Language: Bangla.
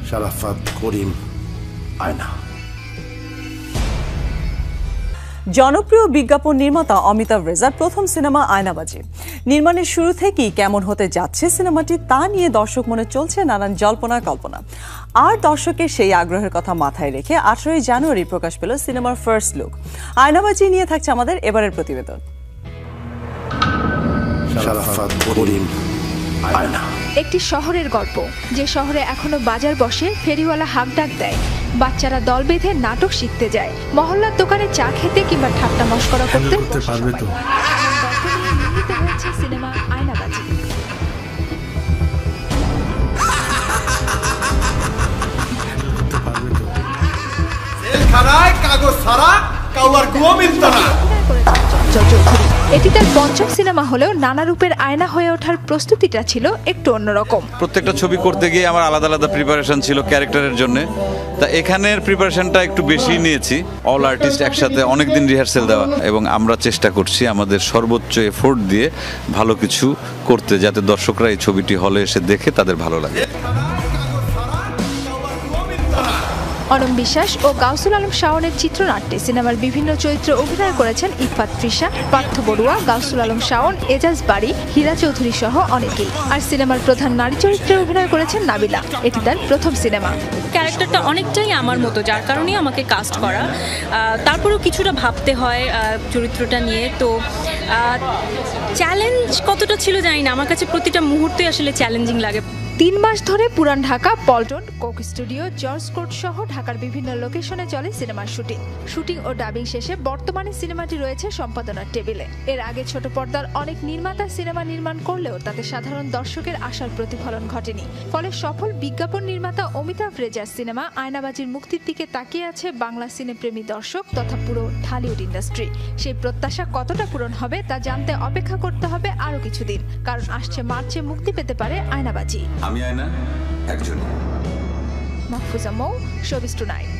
শারাফাত করিম আয়না। জনপ্রিয় বিজ্ঞাপন নির্মাতা অমিতাভ রেজার প্রথম সিনেমা আয়নাবাজি। নির্মাণের শুরু থেকেই কেমন হতে যাচ্ছে সিনেমাটি তা নিয়ে দর্শক মনে চলছে নানান জল্পনা কল্পনা। আর দর্শকের সেই আগ্রহের কথা মাথায় রেখে 18 জানুয়ারি প্রকাশ পেল সিনেমার ফার্স্ট লুক। আয়নাবাজি নিয়ে থাকছে আমাদের এবারের প্রতিবেদন। শারাফাত করিম আয়না। একটি শহরের গল্প, যে শহরে এখনো বাজার বসে, ফেরিওয়ালা হাঁকডাক দেয়, বাচ্চারা দল বেঁধে নাটক শিখতে যায়, মহল্লার দোকানে চা খেতে কিংবা ঠাট্টা মশকরা করতে পারবে তো। নির্মিত হয়েছে সিনেমা আয়নাবাজি। এটি তার পঞ্চম সিনেমা হলেও নানা রূপের আয়না হয়ে ওঠার প্রস্তুতিটা ছিল একটু অন্যরকম। প্রত্যেকটা ছবি করতে গিয়ে আমার আলাদা আলাদা প্রিপারেশন ছিল ক্যারেক্টারের জন্য। তা এখানের প্রিপারেশনটা একটু বেশি নিয়েছি। অল আর্টিস্ট একসাথে অনেকদিন রিহার্সেল দেওয়া, এবং আমরা চেষ্টা করছি আমাদের সর্বোচ্চ এফোর্ট দিয়ে ভালো কিছু করতে, যাতে দর্শকরা এই ছবিটি হলে এসে দেখে তাদের ভালো লাগে। অনম বিশ্বাস ও গাউসুল আলম শাওনের চিত্রনাট্যে সিনেমার বিভিন্ন চরিত্রে অভিনয় করেছেন ইফফাত তৃষা, পার্থ বড়ুয়া, গাউসুল আলম শাওন, এজাজ বাড়ি, হীরা চৌধুরী সহ অনেকেই। আর সিনেমার প্রধান নারী চরিত্রে অভিনয় করেছেন নাবিলা। এটি তার প্রথম সিনেমা। ক্যারেক্টারটা অনেকটাই আমার মতো, যার কারণেই আমাকে কাস্ট করা। তারপরেও কিছুটা ভাবতে হয় চরিত্রটা নিয়ে। তো চ্যালেঞ্জ কতটা ছিল জানি না, আমার কাছে প্রতিটা মুহূর্তে আসলে চ্যালেঞ্জিং লাগে। 3 মাস ধরে পুরান Dhaka, Paltan, Coke studio, George court সহ ঢাকার বিভিন্ন লোকেশনে চলে সিনেমার শুটিং ও ডাবিং শেষে বর্তমানে সিনেমাটি রয়েছে সম্পাদনার টেবিলে। এর আগে ছোট পর্দার অনেক নির্মাতা সিনেমা নির্মাণ করলেও তাতে সাধারণ দর্শকের আশার প্রতিফলন ঘটেনি। ফলে সফল বিজ্ঞাপন নির্মাতা অমিতাভ রেজার সিনেমা আয়নাবাজির মুক্তির দিকে তাকিয়ে আছে বাংলা সিনেপ্রেমী দর্শক তথা পুরো ঢালিউড ইন্ডাস্ট্রি। সেই প্রত্যাশা কতটা পূরণ হবে তা জানতে অপেক্ষা করতে হবে আরো কিছুদিন, কারণ আসছে মার্চে মুক্তি পেতে পারে আয়নাবাজি। আমি আয়না একজন। মাহফুজা মৌ, শোবিজ টুনাইট।